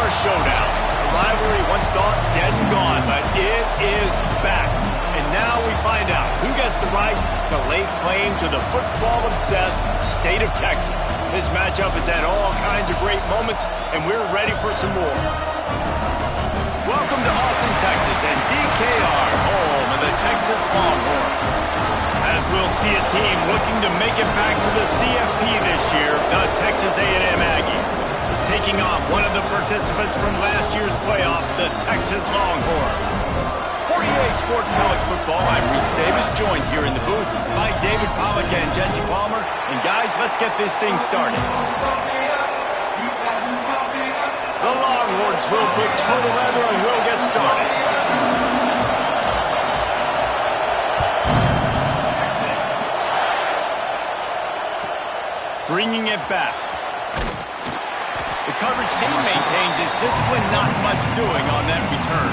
our showdown. A rivalry once thought dead and gone, but it is back. And now we find out who gets the right to lay claim to the football-obsessed state of Texas. This matchup has had all kinds of great moments, and we're ready for some more. Welcome to Austin, Texas, and DKR, home of the Texas Longhorns. As we'll see a team looking to make it back to the CFP this year, the Texas A&M Aggies, taking on one of the participants from last year's playoff, the Texas Longhorns. 48 Sports College Football, I'm Reese Davis, joined here in the booth by David Pollack and Jesse Palmer. And guys, let's get this thing started. The Longhorns will put total leather and we'll get started. Bringing it back. The coverage team maintains its discipline, not much doing on that return.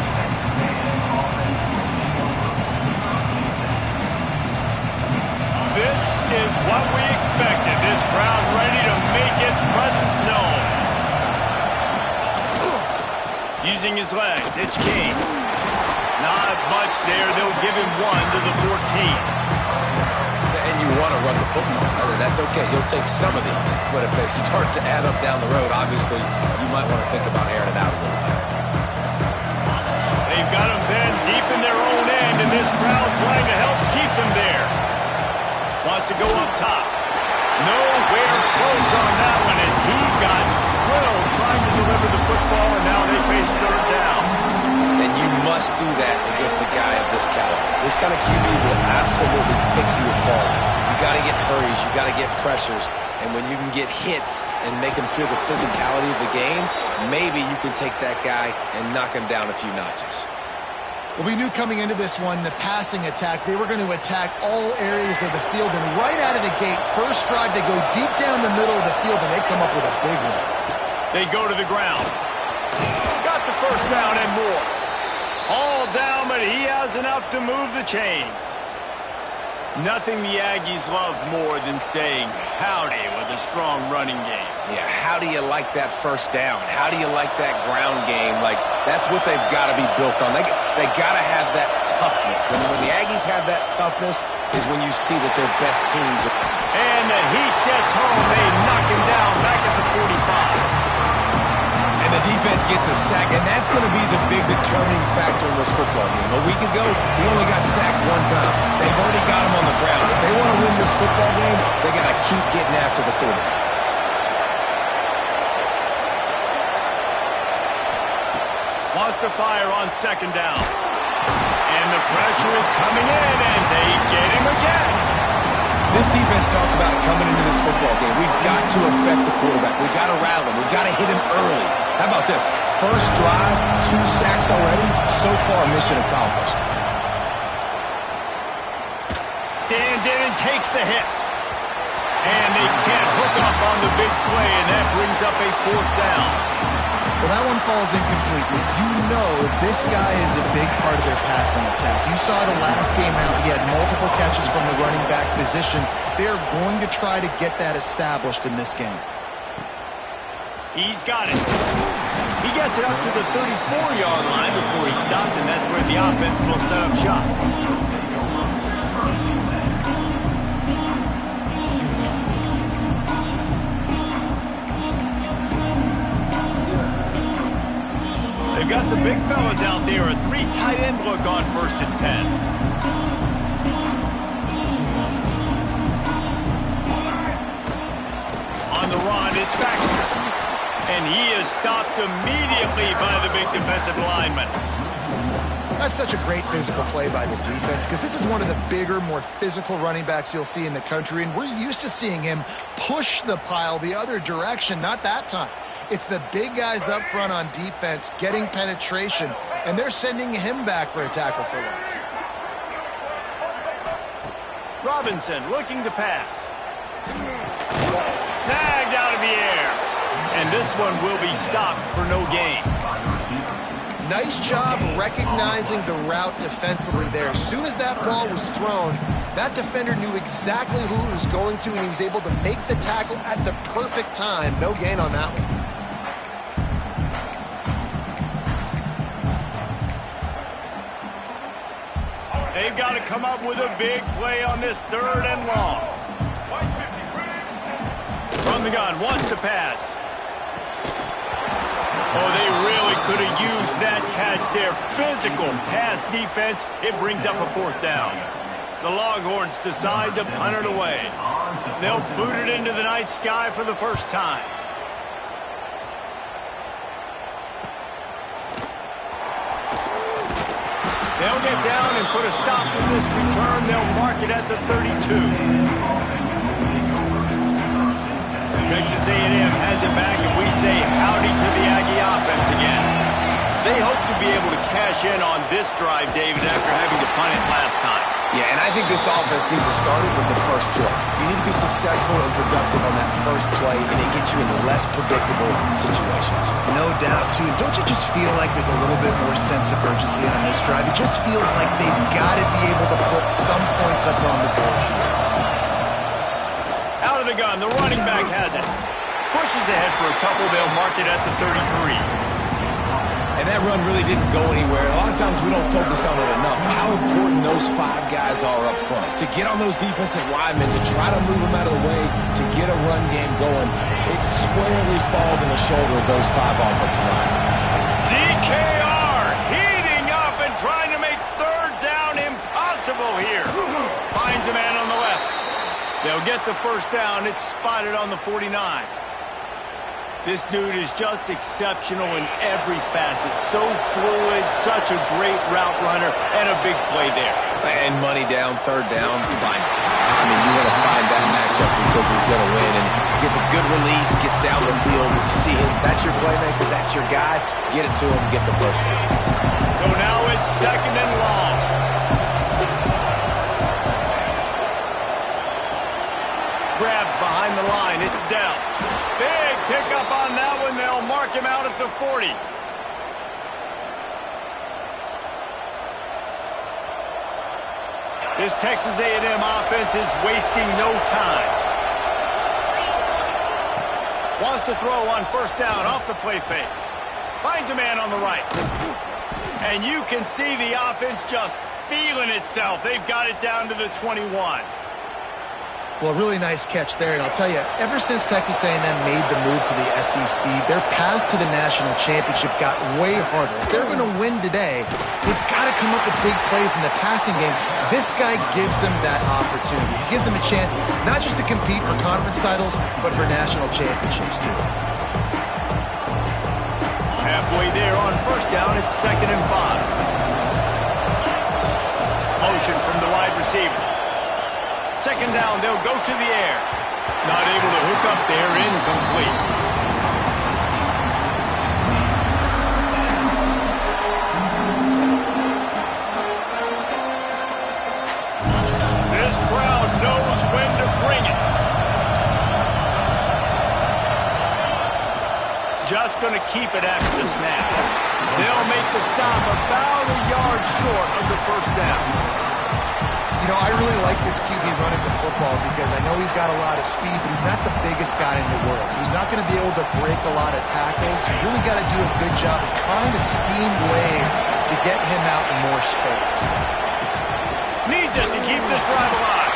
This is what we expected. This crowd ready to make its presence known. Using his legs, it's King. Not much there. They'll give him 1 to the 14. And you want to run the football. That's okay. You'll take some of these. But if they start to add up down the road, obviously, you might want to think about airing it out a little bit. They've got them then deep in their own end, and this crowd trying to help keep them there. Wants to go up top. Nowhere close on that one as he got drilled trying to deliver the football, and now they face third down. And you must do that against a guy of this caliber. This kind of QB will absolutely pick you apart. You got to get hurries, you got to get pressures, and when you can get hits and make him feel the physicality of the game, maybe you can take that guy and knock him down a few notches. Well, we knew coming into this one, the passing attack, they were going to attack all areas of the field, and right out of the gate, first drive, they go deep down the middle of the field, and they come up with a big one. They go to the ground. Got the first down and more. All down, but he has enough to move the chains. Nothing the Aggies love more than saying howdy with a strong running game. Yeah, how do you like that first down? How do you like that ground game? Like, that's what they've got to be built on. They got to have that toughness. When the Aggies have that toughness is when you see that their best teams are. And the heat gets home. They knock him down back at the 45. And the defense gets a sack, and that's going to be the big determining factor in this football game. A week ago, he only got sacked 1 time. They've already got him on the ground. If they want to win this football game, they got to keep getting after the quarterback. Wants to fire on second down. And the pressure is coming in, and they get him again. This defense talked about it coming into this football game. We've got to affect the quarterback. We've got to rattle him. We've got to hit him early. How about this? First drive, 2 sacks already. So far, mission accomplished. Stands in and takes the hit. And they can't hook up on the big play, and that brings up a 4th down. Well, that one falls incomplete. You know this guy is a big part of their passing attack. You saw the last game out. He had multiple catches from the running back position. They're going to try to get that established in this game. He's got it. He gets it up to the 34-yard line before he stopped, and that's where the offense will set up shop. They've got the big fellas out there. A 3 tight end look on 1st and 10. On the run, it's Baxter. And he is stopped immediately by the big defensive lineman. That's such a great physical play by the defense because this is one of the bigger, more physical running backs you'll see in the country, and we're used to seeing him push the pile the other direction. Not that time. It's the big guys up front on defense getting penetration, and they're sending him back for a tackle for loss. Robinson looking to pass. Snagged out of the air. And this one will be stopped for no gain. Nice job recognizing the route defensively there. As soon as that ball was thrown, that defender knew exactly who he was going to, and he was able to make the tackle at the perfect time. No gain on that one. They've got to come up with a big play on this 3rd and long. From the gun, wants to pass. Oh, they really could have used that catch there. Physical pass defense. It brings up a 4th down. The Longhorns decide to punt it away. They'll boot it into the night sky for the first time. They'll get down and put a stop to this return. They'll mark it at the 32. Texas A&M has it back, and we say howdy to the Aggie offense again. They hope to be able to cash in on this drive, David, after having to punt it last time. Yeah, and I think this offense needs to start it with the first play. You need to be successful and productive on that first play, and it gets you into less predictable situations. No doubt, too. Don't you just feel like there's a little bit more sense of urgency on this drive? It just feels like they've got to be able to put some points up on the board here. Out of the gun, the running back has it. Pushes ahead for a couple. They'll mark it at the 33. And that run really didn't go anywhere. A lot of times we don't focus on it enough. How important those 5 guys are up front. To get on those defensive linemen, to try to move them out of the way, to get a run game going, it squarely falls on the shoulder of those 5 offensive linemen. DKR heating up and trying to make 3rd down impossible here. Finds a man on the left. They'll get the first down. It's spotted on the 49. This dude is just exceptional in every facet. So fluid, such a great route runner, and a big play there. And money down, 3rd down, fine. I mean, you want to find that matchup because he's going to win. And gets a good release, gets down the field. You see that's your playmaker, that's your guy. Get it to him, get the first down. So now it's 2nd and long. Grabbed behind the line, it's Dell. Big pickup on that one. They'll mark him out at the 40. This Texas A&M offense is wasting no time. Wants to throw on 1st down off the play fake. Finds a man on the right. And you can see the offense just feeling itself. They've got it down to the 21. Well, really nice catch there, and I'll tell you, ever since Texas A&M made the move to the SEC, their path to the national championship got way harder. If they're going to win today, they've got to come up with big plays in the passing game. This guy gives them that opportunity. He gives them a chance not just to compete for conference titles, but for national championships, too. Halfway there on 1st down, it's 2nd and 5. Motion from the wide receiver. 2nd down, they'll go to the air. Not able to hook up there, incomplete. This crowd knows when to bring it. Just going to keep it after the snap. They'll make the stop about a yard short of the 1st down. You know, I really like this QB running the football because I know he's got a lot of speed, but he's not the biggest guy in the world. So he's not going to be able to break a lot of tackles. You really got to do a good job of trying to scheme ways to get him out in more space. Needs it to keep this drive alive.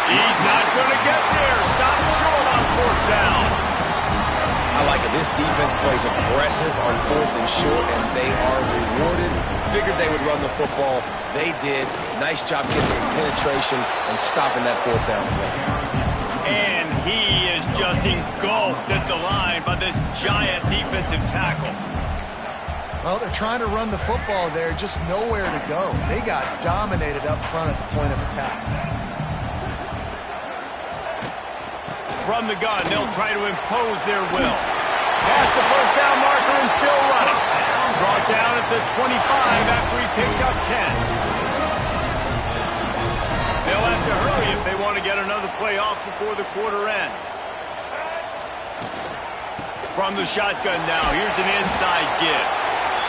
He's not going to get there. Stop short on 4th down. I like it. This defense plays aggressive on 4th and short, and they are rewarded. Figured they would run the football. They did. Nice job getting some penetration and stopping that 4th down play. And he is just engulfed at the line by this giant defensive tackle. Well, they're trying to run the football there, just nowhere to go. They got dominated up front at the point of attack. From the gun, they'll try to impose their will. Past the 1st down marker and still running. Brought down at the 25 after he picked up 10. They'll have to hurry if they want to get another play off before the quarter ends. From the shotgun now, here's an inside give.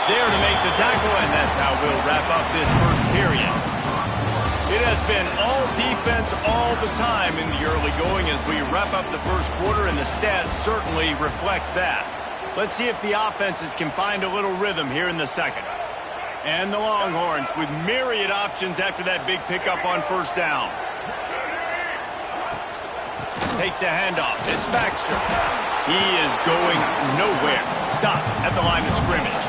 There to make the tackle, and that's how we'll wrap up this 1st period. It has been all defense all the time in the early going as we wrap up the 1st quarter, and the stats certainly reflect that. Let's see if the offenses can find a little rhythm here in the 2nd. And the Longhorns with myriad options after that big pickup on first down. Takes a handoff. It's Baxter. He is going nowhere. Stop at the line of scrimmage.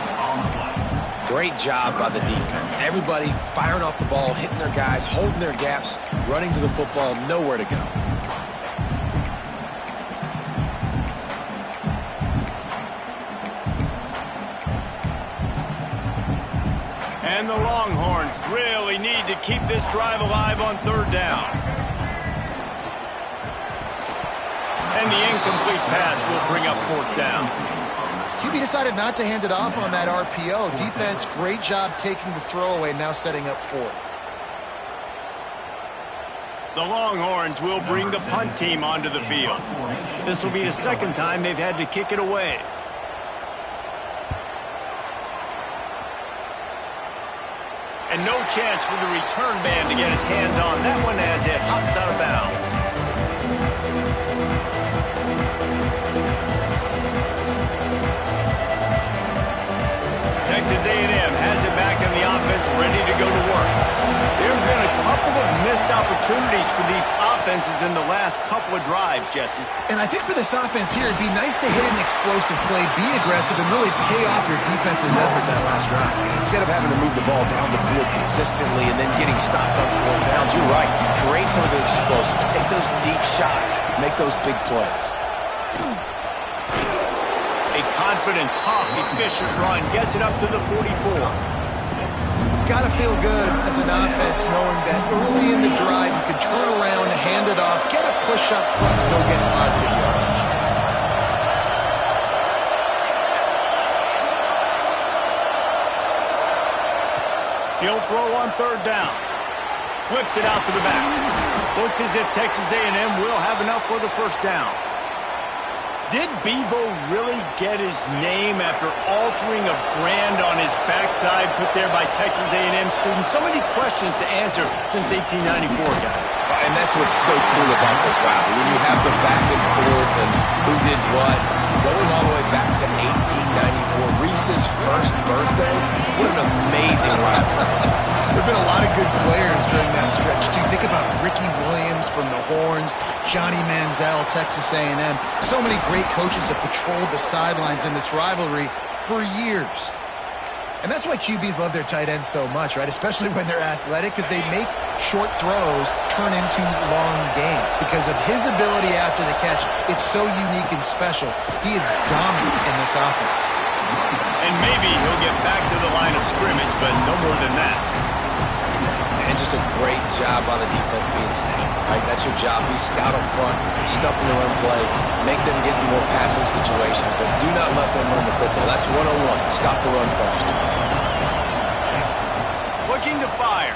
Great job by the defense. Everybody firing off the ball, hitting their guys, holding their gaps, running to the football, nowhere to go. And the Longhorns really need to keep this drive alive on third down. And the incomplete pass will bring up fourth down. QB decided not to hand it off on that RPO. Defense, great job taking the throwaway, now setting up fourth. The Longhorns will bring the punt team onto the field. This will be the second time they've had to kick it away. And no chance for the return man to get his hands on that one as it hops out of bounds. Texas A&M has it back in the offense, ready to go to work. There have been a couple of missed opportunities for these offenses in the last couple of drives, Jesse. And I think for this offense here, it'd be nice to hit an explosive play, be aggressive, and really pay off your defense's effort that last drive. And instead of having to move the ball down the field consistently and then getting stopped on fourth downs, you're right. Create some of the explosives. Take those deep shots. Make those big plays. A confident, tough, efficient run gets it up to the 44. It's got to feel good as an offense knowing that early in the drive you can turn around, hand it off, get a push up front, and go get positive yardage. He'll throw on third down. Flips it out to the back. Looks as if Texas A&M will have enough for the first down. Did Bevo really get his name after altering a brand on his backside put there by Texas A&M students? So many questions to answer since 1894, guys. And that's what's so cool about this rivalry. When you have the back and forth and who did what, going all the way back to 1894, Reese's first birthday. What an amazing rivalry. There have been a lot of good players during that stretch, too. Think about Ricky Williams from the Horns, Johnny Manziel, Texas A&M. So many great coaches have patrolled the sidelines in this rivalry for years. And that's why QBs love their tight ends so much, right? Especially when they're athletic, because they make short throws turn into long gains. Because of his ability after the catch, it's so unique and special. He is dominant in this offense. And maybe he'll get back to the line of scrimmage, but no more than that. And just a great job by the defense being stout, right? That's your job. Be stout up front, stuff in the run play, make them get into more passing situations, but do not let them run the football. That's 101. Stop the run first. Looking to fire.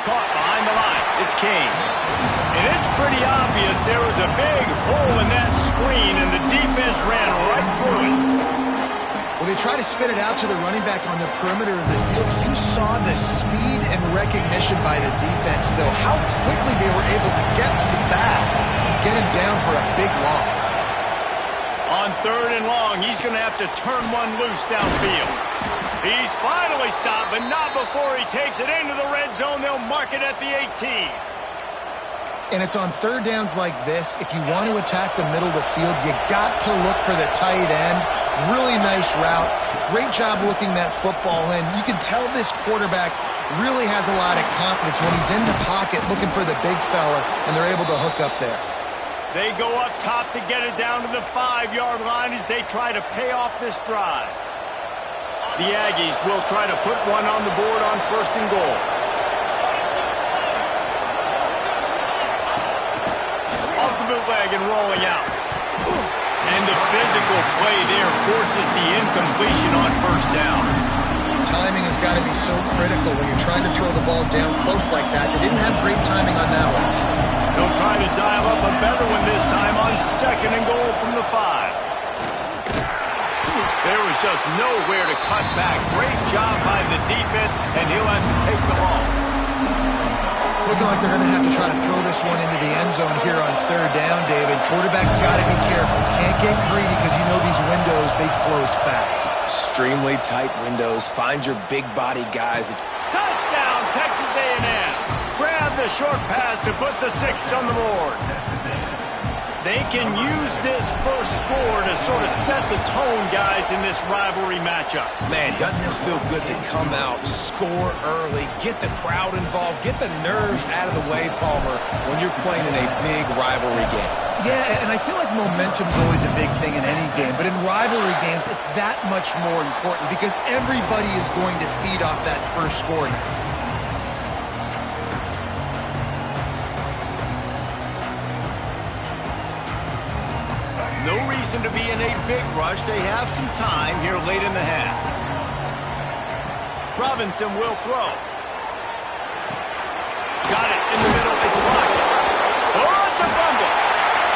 Caught behind the line. It's Kane. And it's pretty obvious there was a big hole in that screen, and the defense ran right through it. Well, they try to spin it out to the running back on the perimeter of the field. You saw the speed and recognition by the defense, though, how quickly they were able to get to the back, get him down for a big loss. On third and long, he's going to have to turn one loose downfield. He's finally stopped, but not before he takes it into the red zone. They'll mark it at the 18. And it's on third downs like this, if you want to attack the middle of the field, you got to look for the tight end. Really nice route. Great job looking that football in. You can tell this quarterback really has a lot of confidence when he's in the pocket looking for the big fella, and they're able to hook up there. They go up top to get it down to the 5-yard line as they try to pay off this drive. The Aggies will try to put one on the board on first and goal. Off the bootleg and rolling out. And the physical play there forces the incompletion on first down. Timing has got to be so critical when you're trying to throw the ball down close like that. They didn't have great timing on that one. They'll try to dial up a better one this time on second and goal from the 5. There was just nowhere to cut back. Great job by the defense, and he'll have to take the loss. It's looking like they're going to have to try to throw this one into the end zone here on third down, David. Quarterback's got to be careful. Can't get greedy because you know these windows, they close fast. Extremely tight windows. Find your big body guys. Touchdown, Texas A&M. Grab the short pass to put the 6 on the board. They can use this first score to sort of set the tone, guys, in this rivalry matchup. Man, doesn't this feel good to come out, score early, get the crowd involved, get the nerves out of the way, Palmer, when you're playing in a big rivalry game? Yeah, and I feel like momentum's always a big thing in any game, but in rivalry games, it's that much more important because everybody is going to feed off that first score now. No reason to be in a big rush. They have some time here late in the half. Robinson will throw. Got it in the middle. It's locked. Oh, it's a fumble.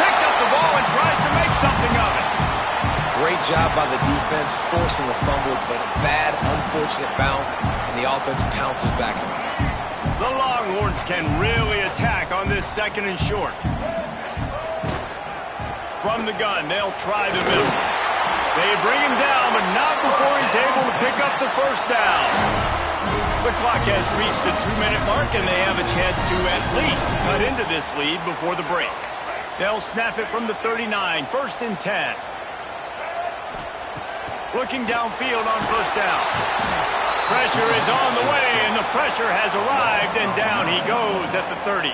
Picks up the ball and tries to make something of it. Great job by the defense forcing the fumble, but a bad, unfortunate bounce, and the offense pounces back on it. The Longhorns can really attack on this 2nd and short. From the gun, they'll try the middle. They bring him down, but not before he's able to pick up the first down. The clock has reached the 2-minute mark, and they have a chance to at least cut into this lead before the break. They'll snap it from the 39, 1st and 10. Looking downfield on first down. Pressure is on the way, and the pressure has arrived, and down he goes at the 30.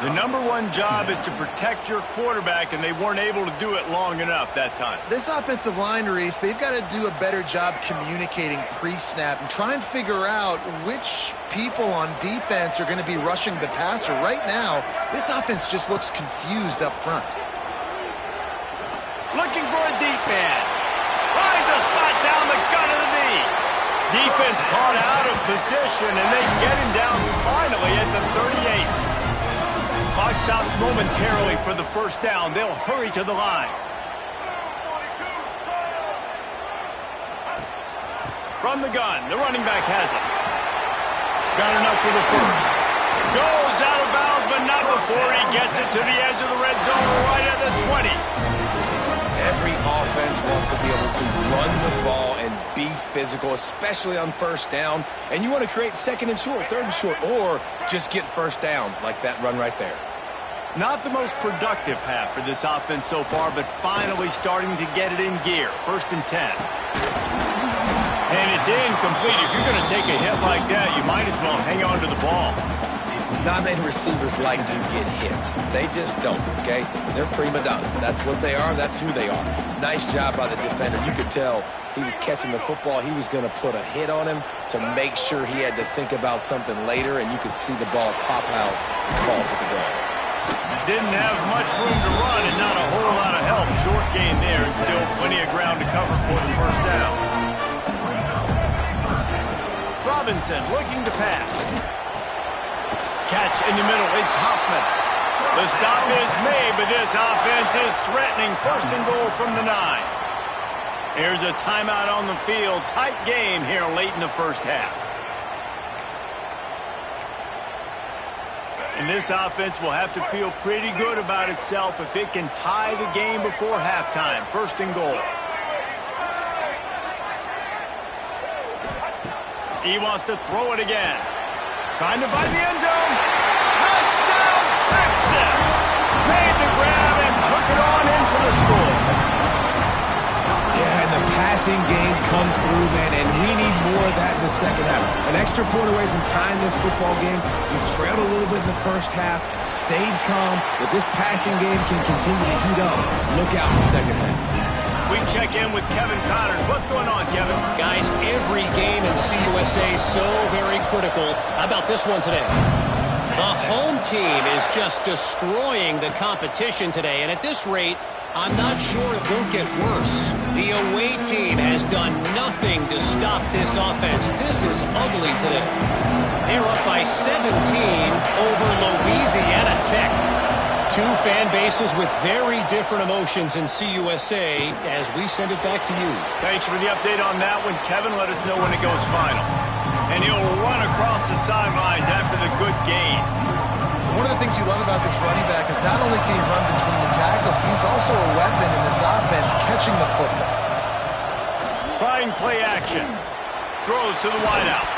The #1 job is to protect your quarterback, and they weren't able to do it long enough that time. This offensive line, Reese, they've got to do a better job communicating pre-snap and try and figure out which people on defense are going to be rushing the passer. Right now, this offense just looks confused up front. Looking for a deep man. Finds a spot down the gut of the knee. Defense caught out of position, and they get him down finally at the 38. Clock stops momentarily for the first down. They'll hurry to the line. From the gun, the running back has it. Got enough for the first. Goes out of bounds, but not before he gets it to the edge of the red zone right at the 20. Every offense wants to be able to run the ball and be physical, especially on first down. And you want to create 2nd and short, 3rd and short, or just get first downs like that run right there. Not the most productive half for this offense so far, but finally starting to get it in gear. 1st and 10. And it's incomplete. If you're going to take a hit like that, you might as well hang on to the ball. Not many receivers like to get hit. They just don't, okay? They're prima donnas. That's what they are. That's who they are. Nice job by the defender. You could tell he was catching the football. He was going to put a hit on him to make sure he had to think about something later, and you could see the ball pop out and fall to the ground. Didn't have much room to run and not a whole lot of help. Short gain there, and still plenty of ground to cover for the first down. Robinson looking to pass. Catch in the middle, it's Hoffman. The stop is made, but this offense is threatening. 1st and goal from the 9. Here's a timeout on the field. Tight game here late in the first half. And this offense will have to feel pretty good about itself if it can tie the game before halftime. 1st and goal. He wants to throw it again. Trying to find the end zone. Touchdown, Texas! Made the grab and took it on in for the score. Yeah, and the passing game comes through, man, and we need more of that in the second half. An extra point away from tying this football game. We trailed a little bit in the first half, stayed calm. If this passing game can continue to heat up, look out in the second half. We check in with Kevin Connors. What's going on, Kevin? Guys, every game in CUSA is so very critical. How about this one today? The home team is just destroying the competition today, and at this rate, I'm not sure it won't get worse. The away team has done nothing to stop this offense. This is ugly today. They're up by 17 over Louisiana Tech. Two fan bases with very different emotions in CUSA as we send it back to you. Thanks for the update on that one, Kevin. Let us know when it goes final. And he'll run across the sidelines after the good gain. One of the things you love about this running back is not only can he run between the tackles, but he's also a weapon in this offense catching the football. Trying play action. Throws to the wideout.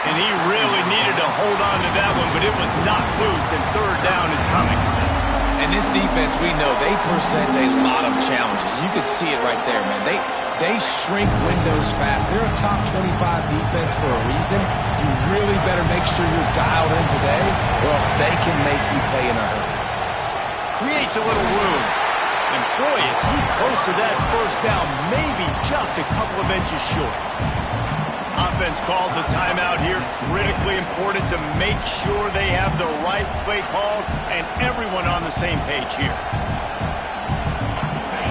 And he really needed to hold on to that one, but it was knocked loose, and third down is coming. And this defense, we know, they present a lot of challenges. You can see it right there, man. They shrink windows fast. They're a top 25 defense for a reason. You really better make sure you're dialed in today, or else they can make you pay in a hurry. Creates a little room. And boy, is he close to that first down, maybe just a couple of inches short. Offense calls a timeout here. Critically important to make sure they have the right play called and everyone on the same page here.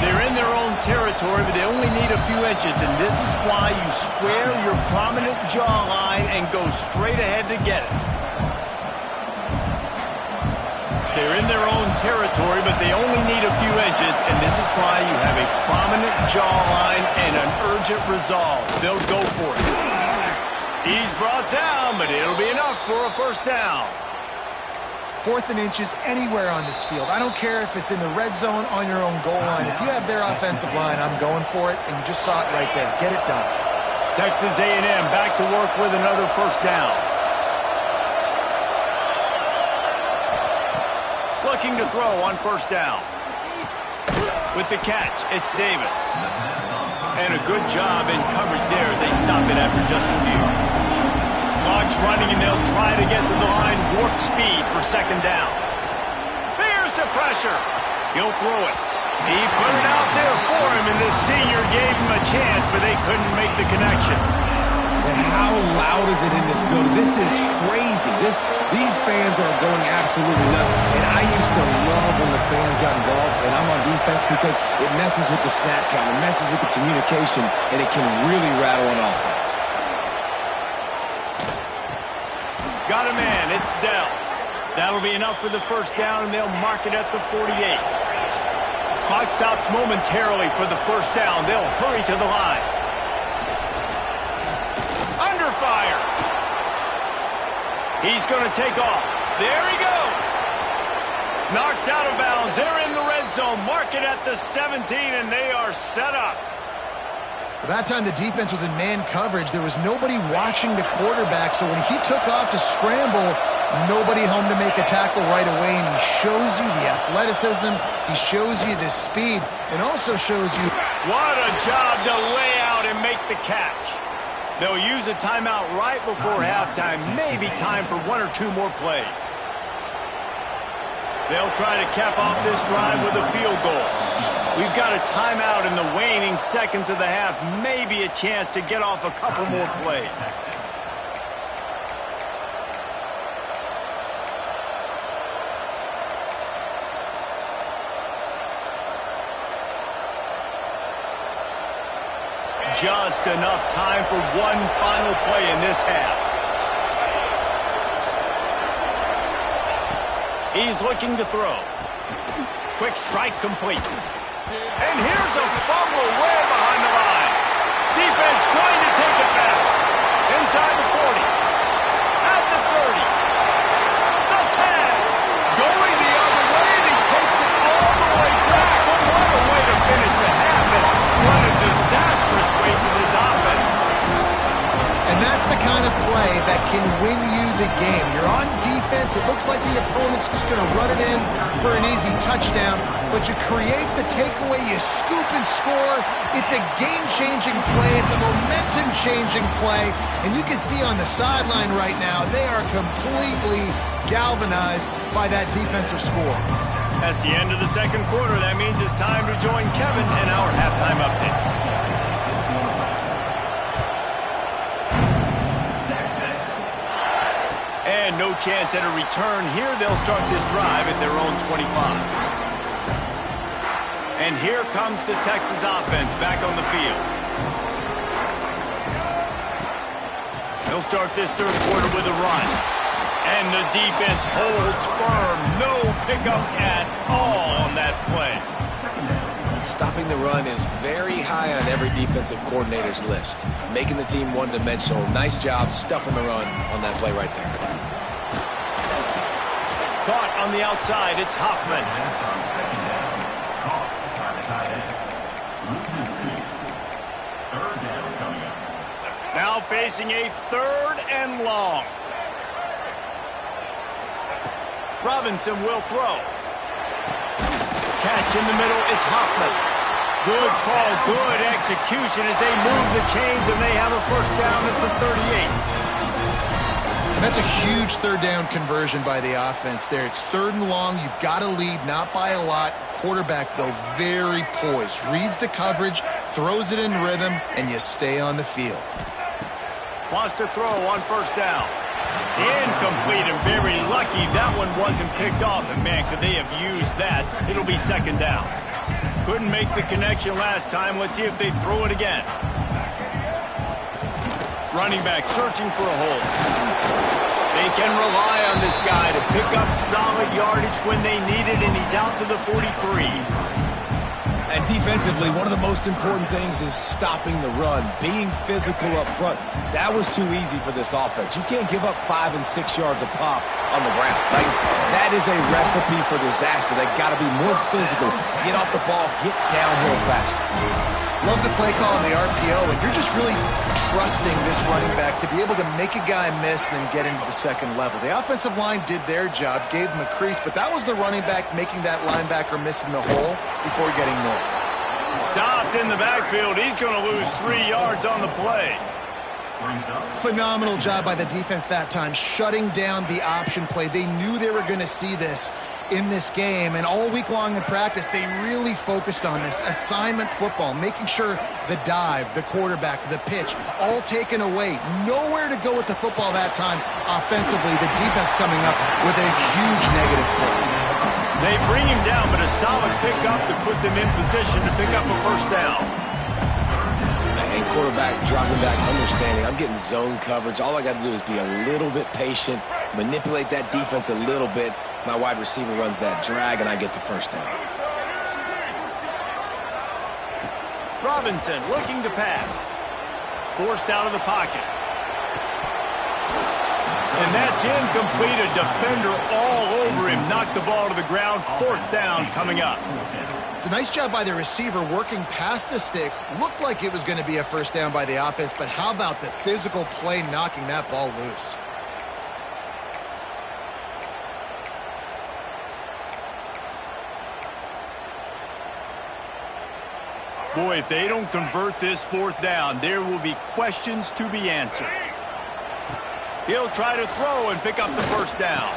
They're in their own territory, but they only need a few inches, and this is why you square your prominent jawline and go straight ahead to get it. They're in their own territory, but they only need a few inches, and this is why you have a prominent jawline and an urgent resolve. They'll go for it. He's brought down, but it'll be enough for a first down. 4th and inches anywhere on this field. I don't care if it's in the red zone on your own goal line. If you have their offensive line, I'm going for it, and you just saw it right there. Get it done. Texas A&M back to work with another first down. Looking to throw on first down. With the catch, it's Davis. And a good job in coverage there as they stop it after just a few. Clock's running, and they'll try to get to the line. Warp speed for second down. There's the pressure. He'll throw it. He put it out there for him, and the senior gave him a chance, but they couldn't make the connection. And how loud is it in this building? This is crazy. These fans are going absolutely nuts. And I used to love when the fans got involved, and I'm on defense because it messes with the snap count, it messes with the communication, and it can really rattle an offense. Got a man. It's Dell. That'll be enough for the first down, and they'll mark it at the 48. Clock stops momentarily for the first down. They'll hurry to the line. Under fire. He's going to take off. There he goes. Knocked out of bounds. They're in the red zone. Mark it at the 17, and they are set up. That time the defense was in man coverage. There was nobody watching the quarterback, so when he took off to scramble, nobody home to make a tackle right away, and he shows you the athleticism, he shows you the speed, and also shows you... What a job to lay out and make the catch. They'll use a timeout right before halftime, maybe time for 1 or 2 more plays. They'll try to cap off this drive with a field goal. We've got a timeout in the waning seconds of the half, maybe a chance to get off a couple more plays. Just enough time for one final play in this half. He's looking to throw. Quick strike complete. And here's a fumble way behind the line. Defense trying to take it back. Inside the 40. At the 30. The 10. Going the other way, and he takes it all the way back. Oh, what a way to finish the half. And what a disastrous way for this offense. And that's the kind of play that can win you the game. You're on defense. It looks like the opponent's just going to run it in for an easy touchdown, but you create the takeaway, you scoop and score. It's a game-changing play. It's a momentum-changing play. And you can see on the sideline right now, they are completely galvanized by that defensive score. That's the end of the second quarter. That means it's time to join Kevin in our halftime update. And no chance at a return here. They'll start this drive at their own 25. And here comes the Texas offense back on the field. They'll start this third quarter with a run. And the defense holds firm. No pickup at all on that play. Stopping the run is very high on every defensive coordinator's list. Making the team one-dimensional. Nice job stuffing the run on that play right there. Caught on the outside. It's Hoffman. Now facing a 3rd and long. Robinson will throw. Catch in the middle, it's Hoffman. Good call, good execution as they move the chains, and they have a first down at the 38. And that's a huge 3rd down conversion by the offense there. It's 3rd and long. You've got to lead, not by a lot. Quarterback, though, very poised. Reads the coverage, throws it in rhythm, and you stay on the field. Wants to throw on first down. Incomplete, and very lucky that one wasn't picked off. And, man, could they have used that? It'll be 2nd down. Couldn't make the connection last time. Let's see if they throw it again. Running back searching for a hole. They can rely on this guy to pick up solid yardage when they need it, and he's out to the 43. And defensively, one of the most important things is stopping the run, being physical up front. That was too easy for this offense. You can't give up 5 and 6 yards a pop on the ground. Like, that is a recipe for disaster. They got to be more physical, get off the ball, get downhill faster. Love the play call on the RPO, and you're just really trusting this running back to be able to make a guy miss and then get into the 2nd level. The offensive line did their job, gave him a crease, but that was the running back making that linebacker miss in the hole before getting north. Stopped in the backfield. He's going to lose 3 yards on the play. Phenomenal job by the defense that time, shutting down the option play. They knew they were going to see this in this game, and all week long in practice, they really focused on this assignment football, making sure the dive, the quarterback, the pitch, all taken away. Nowhere to go with the football that time offensively. The defense coming up with a huge negative play. They bring him down, but a solid pickup to put them in position to pick up a first down. And quarterback dropping back, understanding I'm getting zone coverage. All I got to do is be a little bit patient, manipulate that defense a little bit. My wide receiver runs that drag, and I get the first down. Robinson looking to pass. Forced out of the pocket. And that's incomplete. A defender all over him. Knocked the ball to the ground. 4th down coming up. It's a nice job by the receiver working past the sticks. Looked like it was going to be a first down by the offense, but how about the physical play knocking that ball loose? Boy, if they don't convert this 4th down, there will be questions to be answered. He'll try to throw and pick up the first down.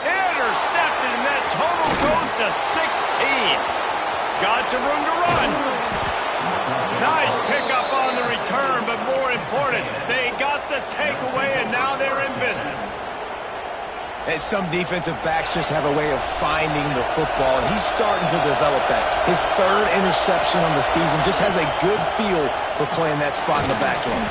Intercepted, and that total goes to 16. Got some room to run. Nice pickup on the return, but more important, they got the takeaway, and now they're in business. And some defensive backs just have a way of finding the football, and he's starting to develop that. His 3rd interception on the season, just has a good feel for playing that spot in the back end.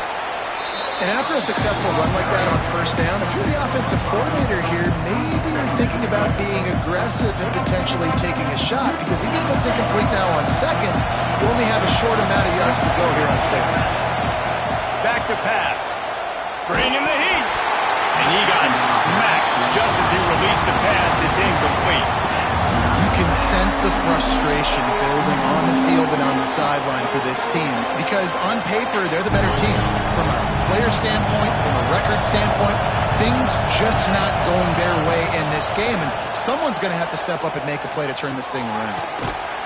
And after a successful run like that on first down, if you're the offensive coordinator here, maybe you're thinking about being aggressive and potentially taking a shot, because even if it's incomplete now on 2nd, you only have a short amount of yards to go here on 3rd. Back to pass. Bringing the heat. And he got smacked just as he released the pass. It's incomplete. You can sense the frustration building on the field and on the sideline for this team, because on paper, they're the better team. From a player standpoint, from a record standpoint, things just not going their way in this game, and someone's going to have to step up and make a play to turn this thing around.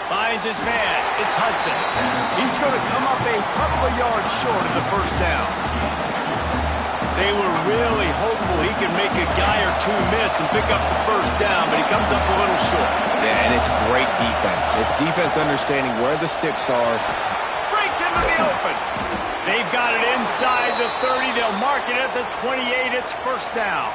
Finds his man. It's Hudson. He's going to come up a couple of yards short of the first down. They were really hopeful he could make a guy or two miss and pick up the first down, but he comes up a little short. Yeah, and it's great defense. It's defense understanding where the sticks are. Breaks into the open. They've got it inside the 30. They'll mark it at the 28. It's first down.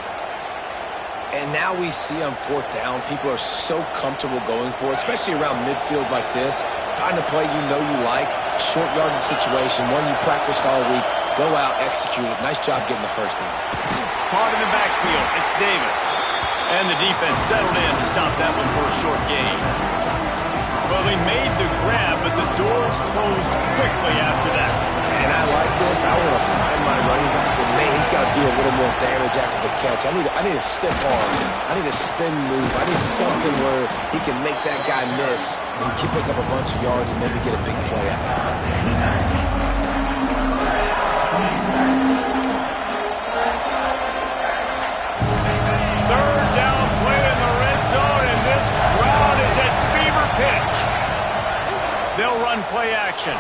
And now we see on 4th down, people are so comfortable going for it, especially around midfield like this. Find a play you know you like, short yardage situation, one you practiced all week. Go out, execute it. Nice job getting the first down. Caught in the backfield. It's Davis. And the defense settled in to stop that one for a short gain. Well, they made the grab, but the doors closed quickly after that. And I like this. I want to find my running back, but man, he's got to do a little more damage after the catch. I need a stiff arm. I need a spin move. I need something where he can make that guy miss and pick up a bunch of yards and maybe get a big play out of it. action.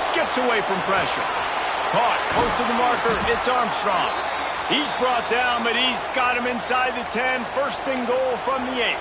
Skips away from pressure. Caught close to the marker. It's Armstrong. He's brought down, but he's got him inside the 10. First and goal from the 8.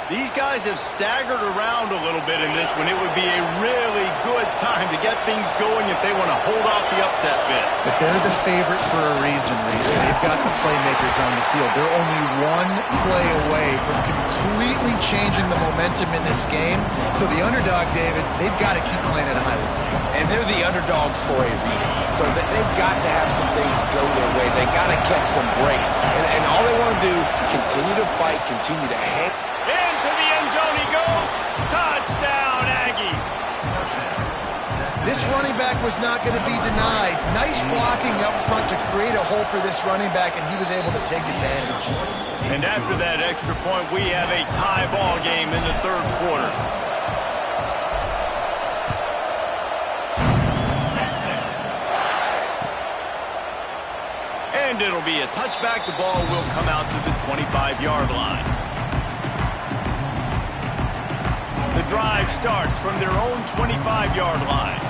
These guys have staggered around a little bit in this one. It would be a really good time to get things going if they want to hold off the upset bid. But they're the favorite for a reason, Reese. They've got the playmakers on the field. They're only one play away from completely changing the momentum in this game. So the underdog, David, they've got to keep playing at a high level. And they're the underdogs for a reason. So they've got to have some things go their way. They got to catch some breaks. And all they want to do, continue to fight, continue to hang. Into the end zone he goes. Touchdown, Aggies. This running back was not going to be denied. Nice blocking up front to create a hole for this running back, and he was able to take advantage. And after that extra point, we have a tie ball game in the third quarter. And it'll be a touchback. The ball will come out to the 25-yard line. The drive starts from their own 25-yard line.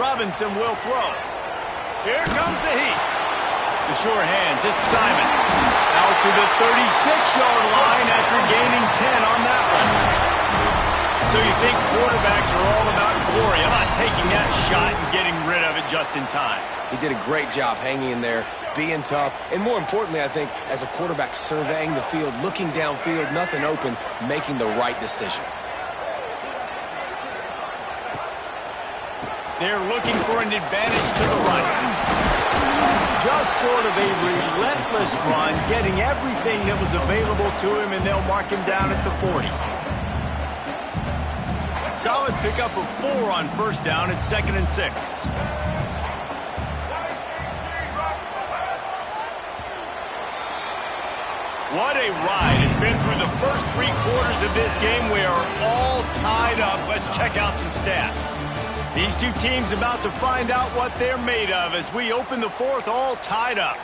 Robinson will throw. Here comes the heat. The sure hands, it's Simon. Out to the 36-yard line after gaining 10 on that one. So you think quarterbacks are all about glory. I'm not taking that shot and getting rid of it just in time. He did a great job hanging in there, being tough, and more importantly, I think, as a quarterback surveying the field, looking downfield, nothing open, making the right decision. They're looking for an advantage to the right. Just sort of a relentless run, getting everything that was available to him, and they'll mark him down at the 40. Solid pickup of 4 on first down at 2nd and 6. What a ride. It's been through the first 3 quarters of this game. We are all tied up. Let's check out some stats. These two teams about to find out what they're made of as we open the fourth, all tied up.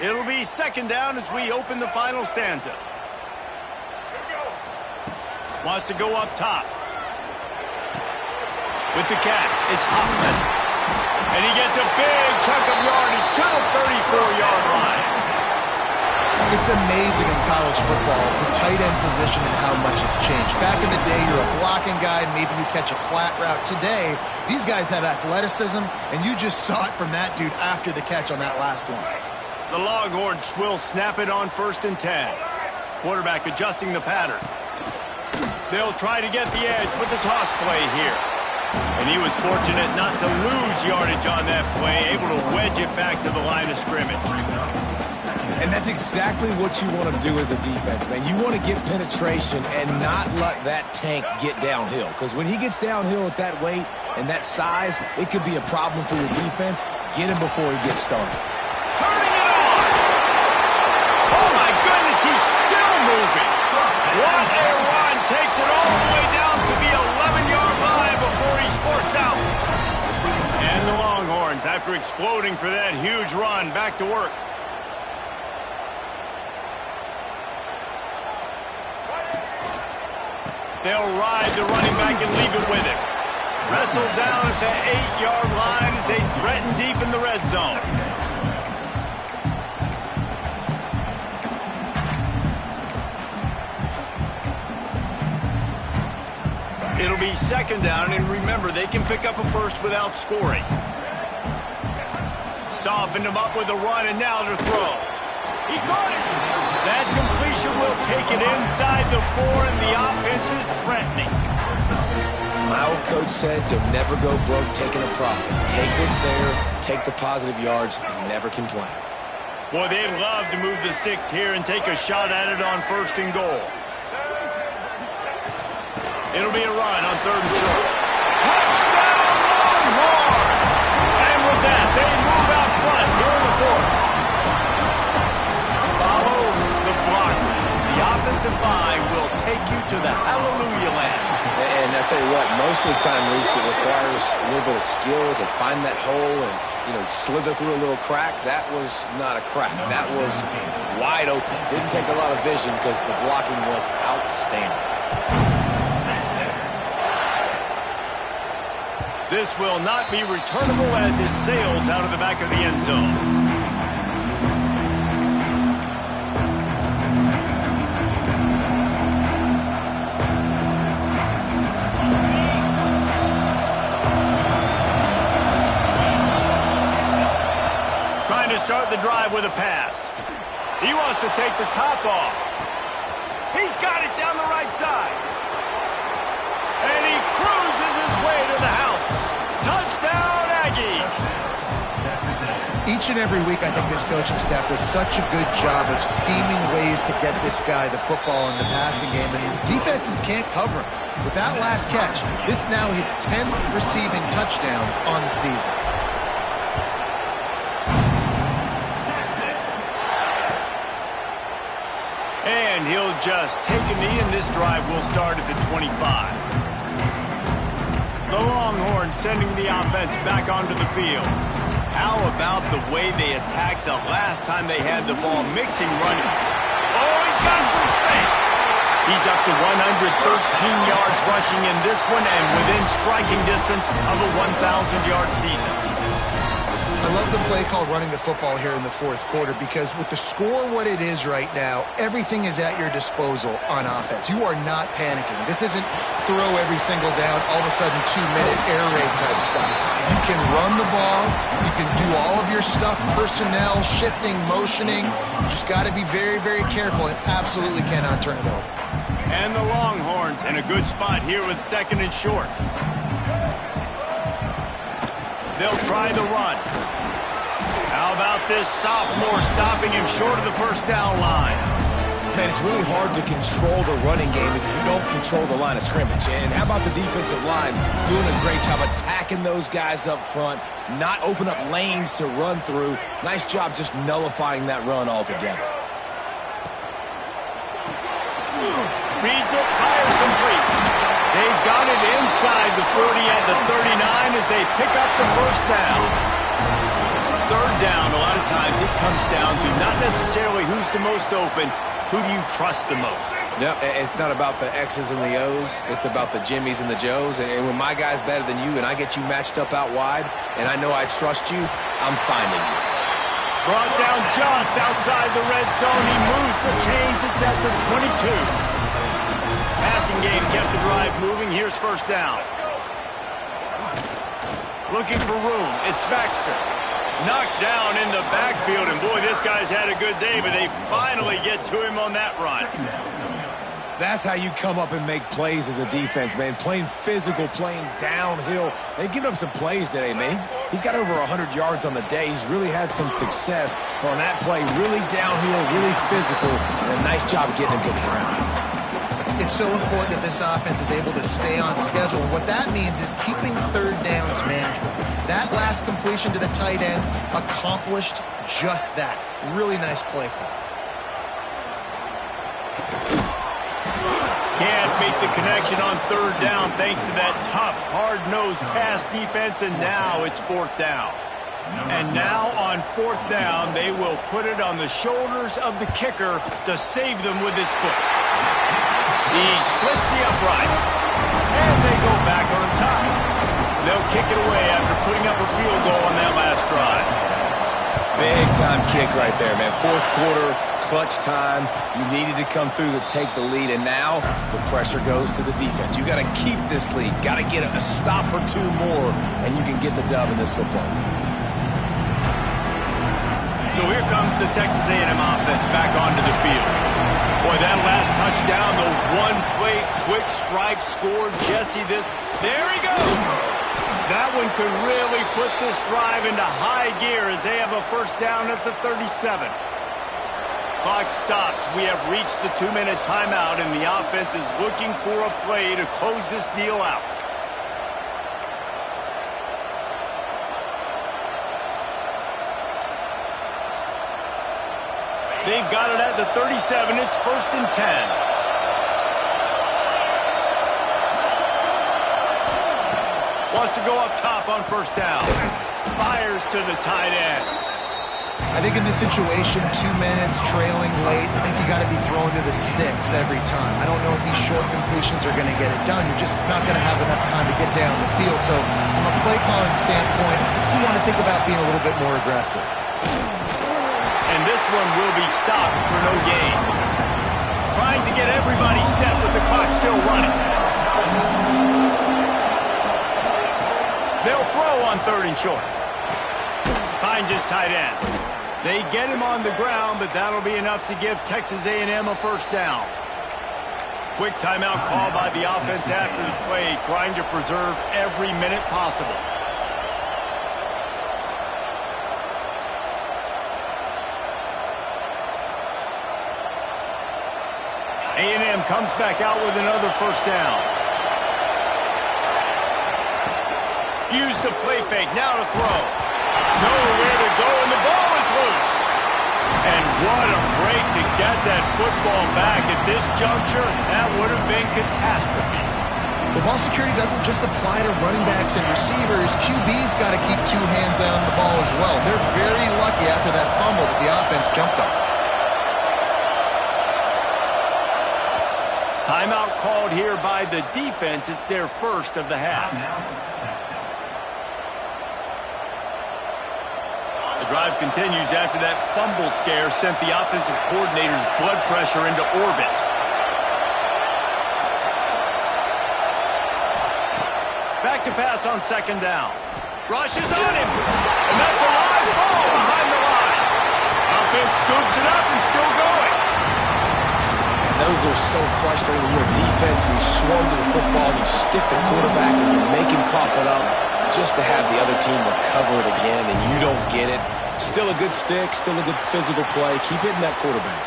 It'll be 2nd down as we open the final stanza. Wants to go up top. With the catch, it's Hoffman. And he gets a big chunk of yardage to the 34-yard line. It's amazing in college football, the tight end position and how much has changed. Back in the day, you're a blocking guy, maybe you catch a flat route. Today, these guys have athleticism, and you just saw it from that dude after the catch on that last one. The Longhorns will snap it on 1st and 10. Quarterback adjusting the pattern. They'll try to get the edge with the toss play here. And he was fortunate not to lose yardage on that play, able to wedge it back to the line of scrimmage. And that's exactly what you want to do as a defense, man. You want to get penetration and not let that tank get downhill. Because when he gets downhill at that weight and that size, it could be a problem for your defense. Get him before he gets started. Turning it on! Oh my goodness, he's still moving! What a run! Takes it all the way down to the 11-yard line before he's forced out. And the Longhorns, after exploding for that huge run, back to work. They'll ride the running back and leave it with him. Wrestled down at the 8-yard line as they threaten deep in the red zone. It'll be 2nd down, and remember, they can pick up a first without scoring. Softened him up with a run, and now to throw. He caught it. That completion will take it inside the 4, and the offense is threatening. My old coach said you'll never go broke taking a profit. Take what's there, take the positive yards, and never complain. Boy, they'd love to move the sticks here and take a shot at it on 1st and goal. It'll be a run on 3rd and short. Touchdown, Longhorns! And with that, they move out front here in the 4th. Follow the blockers. The offensive line will take you to the hallelujah land. And I tell you what, most of the time, Reese, it requires a little bit of skill to find that hole and, slither through a little crack. That was not a crack. That was wide open. Didn't take a lot of vision because the blocking was outstanding. This will not be returnable as it sails out of the back of the end zone. Trying to start the drive with a pass. He wants to take the top off. He's got it down the right side. And he cruises his way to the house. Touchdown, Aggies! Each and every week, I think this coaching staff does such a good job of scheming ways to get this guy the football in the passing game, and defenses can't cover him. With that last catch, this is now his 10th receiving touchdown on the season. And he'll just take a knee, and this drive will start at the 25. The Longhorns sending the offense back onto the field. How about the way they attacked the last time they had the ball, mixing running? Oh, he's got some space. He's up to 113 yards rushing in this one and within striking distance of a 1,000-yard season. I love the play called running the football here in the fourth quarter because with the score what it is right now, everything is at your disposal on offense. You are not panicking. This isn't throw every single down, all of a sudden 2-minute air raid type stuff. You can run the ball. You can do all of your stuff, personnel, shifting, motioning. You just got to be very, very careful and absolutely cannot turn it over. And the Longhorns in a good spot here with second and short. They'll try the run. How about this sophomore stopping him short of the first down line? Man, it's really hard to control the running game if you don't control the line of scrimmage. And how about the defensive line doing a great job attacking those guys up front, not open up lanes to run through. Nice job just nullifying that run altogether. Reads it, fires complete. They've got it inside the 40 at the 39 as they pick up the first down. Third down, a lot of times it comes down to not necessarily who's the most open, who do you trust the most? No, it's not about the X's and the O's. It's about the Jimmies and the Joes. And when my guy's better than you and I get you matched up out wide and I know I trust you, I'm finding you. Brought down just outside the red zone. He moves the chains. It's at the 22. Passing game kept the drive moving. Here's first down. Looking for room. It's Baxter. Knocked down in the backfield, and boy, this guy's had a good day, but they finally get to him on that run. That's how you come up and make plays as a defense, man. Playing physical, playing downhill. They've given up some plays today, man. He's got over 100 yards on the day. He's really had some success on that play. Really downhill, really physical, and a nice job getting him to the ground. It's so important that this offense is able to stay on schedule. What that means is keeping third downs manageable. That last completion to the tight end accomplished just that. Really nice play call. Can't make the connection on third down thanks to that tough, hard-nosed pass defense, and now it's fourth down. And now on fourth down, they will put it on the shoulders of the kicker to save them with his foot. He splits the uprights, and they go back on top. They'll kick it away after putting up a field goal on that last drive. Big-time kick right there, man. Fourth quarter, clutch time. You needed to come through to take the lead, and now the pressure goes to the defense. You got to keep this lead. Got to get a stop or two more, and you can get the dub in this football game. So here comes the Texas A&M offense back onto the field. Boy, that last touchdown, the one-play quick strike scored Jesse this. There he goes. That one could really put this drive into high gear as they have a first down at the 37. Clock stops. We have reached the 2-minute timeout, and the offense is looking for a play to close this deal out. They've got it at the 37. It's 1st and 10. Wants to go up top on first down. Fires to the tight end. I think in this situation, 2 minutes, trailing late, I think you got to be throwing to the sticks every time. I don't know if these short completions are going to get it done. You're just not going to have enough time to get down the field. So from a play calling standpoint, I think you want to think about being a little bit more aggressive. And this one will be stopped for no gain. Trying to get everybody set with the clock still running. They'll throw on 3rd and short. Finds his tight end. They get him on the ground, but that'll be enough to give Texas A&M a first down. Quick timeout call by the offense after the play, trying to preserve every minute possible. A&M comes back out with another first down. Use the play fake, now to throw. Nowhere to go, and the ball is loose. And what a break to get that football back at this juncture. That would have been catastrophe. The ball security doesn't just apply to running backs and receivers. QB's got to keep 2 hands on the ball as well. They're very lucky after that fumble that the offense jumped on. Timeout called here by the defense. It's their first of the half. The drive continues after that fumble scare sent the offensive coordinator's blood pressure into orbit. Back to pass on 2nd down. Rushes on him. And that's a live ball behind the line. Offense scoops it up and still going. And those are so frustrating when you're a defense and you swarm to the football, and you stick the quarterback and you make him cough it up just to have the other team recover it again, and you don't get it. Still a good stick, still a good physical play. Keep hitting that quarterback.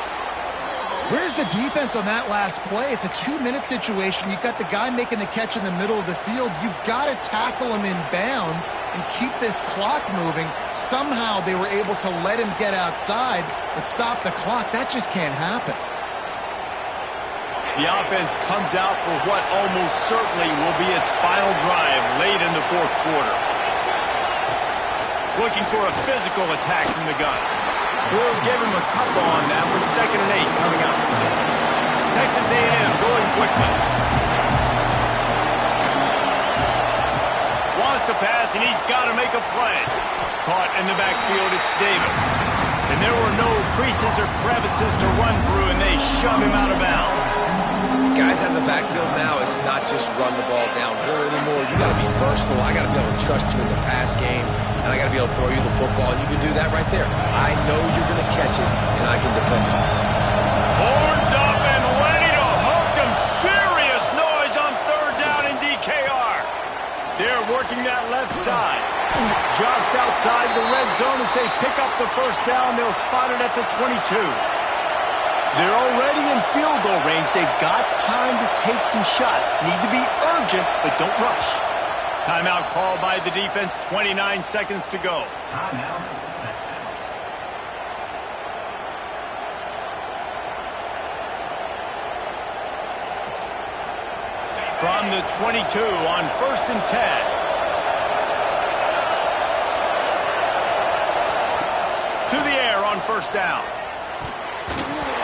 Where's the defense on that last play? It's a 2-minute situation. You've got the guy making the catch in the middle of the field. You've got to tackle him in bounds and keep this clock moving. Somehow they were able to let him get outside and stop the clock. That just can't happen. The offense comes out for what almost certainly will be its final drive late in the 4th quarter. Looking for a physical attack from the gun. We'll give him a couple on that with 2nd and 8 coming up. Texas A&M going quickly. Wants to pass, and he's got to make a play. Caught in the backfield, it's Davis. And there were no creases or crevices to run through, and they shove him out of bounds. Guys out of the backfield now, it's not just run the ball downhill anymore. You got to be versatile. I got to be able to trust you in the pass game, and I got to be able to throw you the football, and you can do that right there. I know you're going to catch it, and I can depend on it. Horns up and ready to hook them. Serious noise on 3rd down in DKR. They're working that left side. Just outside the red zone as they pick up the first down. They'll spot it at the 22. They're already in field goal range. They've got time to take some shots. Need to be urgent, but don't rush. Timeout called by the defense. 29 seconds to go. From the 22 on 1st and 10. To the air on 1st down.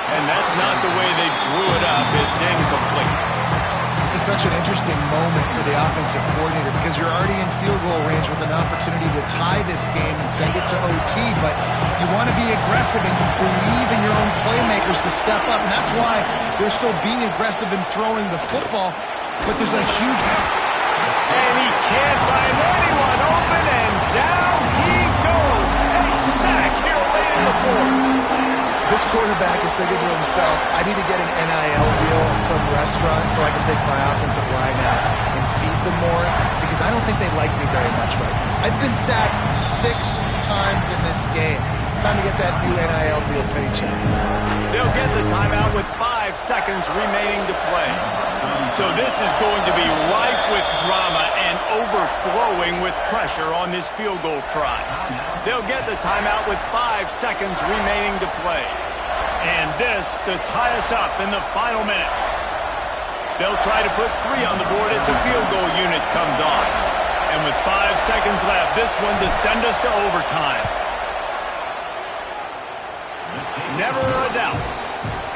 And that's not the way they drew it up. It's incomplete. This is such an interesting moment for the offensive coordinator because you're already in field goal range with an opportunity to tie this game and send it to OT, but you want to be aggressive and you believe in your own playmakers to step up, and that's why they're still being aggressive in throwing the football, but there's a huge... And he can't find anyone open, and down he goes. A sack here late in the 4th. This quarterback is thinking to himself, I need to get an NIL deal at some restaurant so I can take my offensive line out and feed them more, because I don't think they like me very much right now. I've been sacked 6 times in this game. It's time to get that new NIL deal paycheck. They'll get the timeout with 5 seconds remaining to play. So this is going to be rife with drama and overflowing with pressure on this field goal try. They'll get the timeout with 5 seconds remaining to play. And this to tie us up in the final minute. They'll try to put 3 on the board as the field goal unit comes on. And with 5 seconds left, this one to send us to overtime. Never a doubt.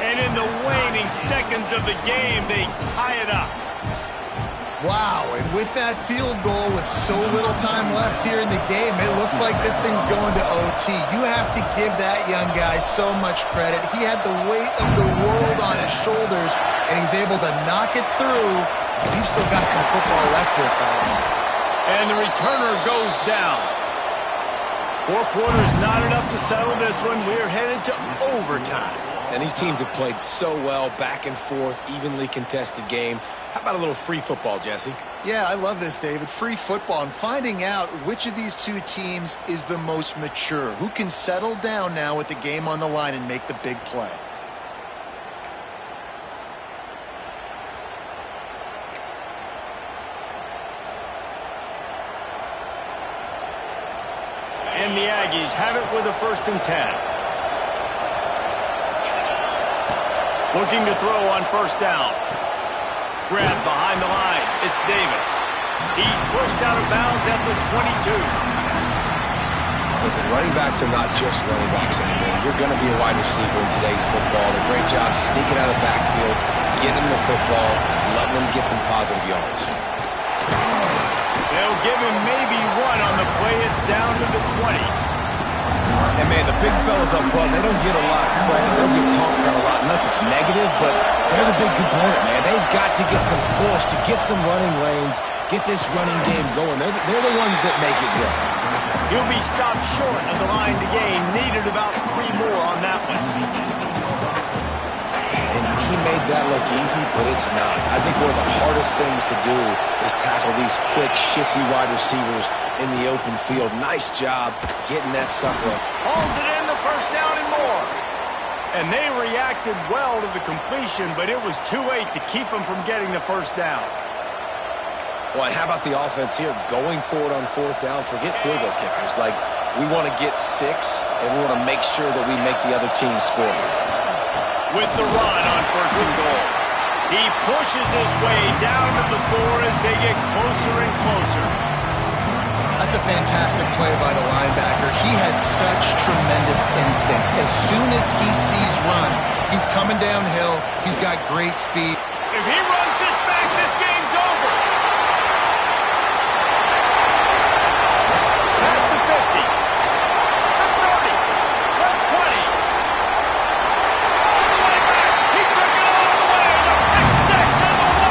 And in the waning seconds of the game, they tie it up. Wow, and with that field goal with so little time left here in the game, it looks like this thing's going to OT. You have to give that young guy so much credit. He had the weight of the world on his shoulders, and he's able to knock it through. We've still got some football left here, fellas. And the returner goes down. 4 quarters not enough to settle this one. We're headed to overtime. And these teams have played so well, back and forth, evenly contested game. How about a little free football, Jesse? Yeah, I love this, David. Free football and finding out which of these two teams is the most mature. Who can settle down now with the game on the line and make the big play. And the Aggies have it with a 1st and 10. Looking to throw on 1st down. Grab behind the line. It's Davis. He's pushed out of bounds at the 22. Listen, running backs are not just running backs anymore. You're going to be a wide receiver in today's football. A great job sneaking out of the backfield, getting the football, letting them get some positive yards. They'll give him maybe 1 on the play. It's down to the 20. And, man, the big fellas up front, they don't get a lot of credit. They don't get talked about a lot unless it's negative, but they're the big component, man. They've got to get some push, to get some running lanes, get this running game going. They're the ones that make it go. He'll be stopped short of the line to gain. Needed about 3 more on that one. And he made that look easy, but it's not. I think one of the hardest things to do is tackle these quick, shifty wide receivers in the open field. Nice job getting that sucker up. Hauls it in, the 1st down and more. And they reacted well to the completion, but it was too late to keep them from getting the 1st down. Well, and how about the offense here? Going forward on 4th down, forget field goal kickers. Like, we want to get 6, and we want to make sure that we make the other team score here. With the run on 1st and goal. He pushes his way down to the 4 as they get closer and closer. That's a fantastic play by the linebacker. He has such tremendous instincts. As soon as he sees run, he's coming downhill. He's got great speed. If he runs this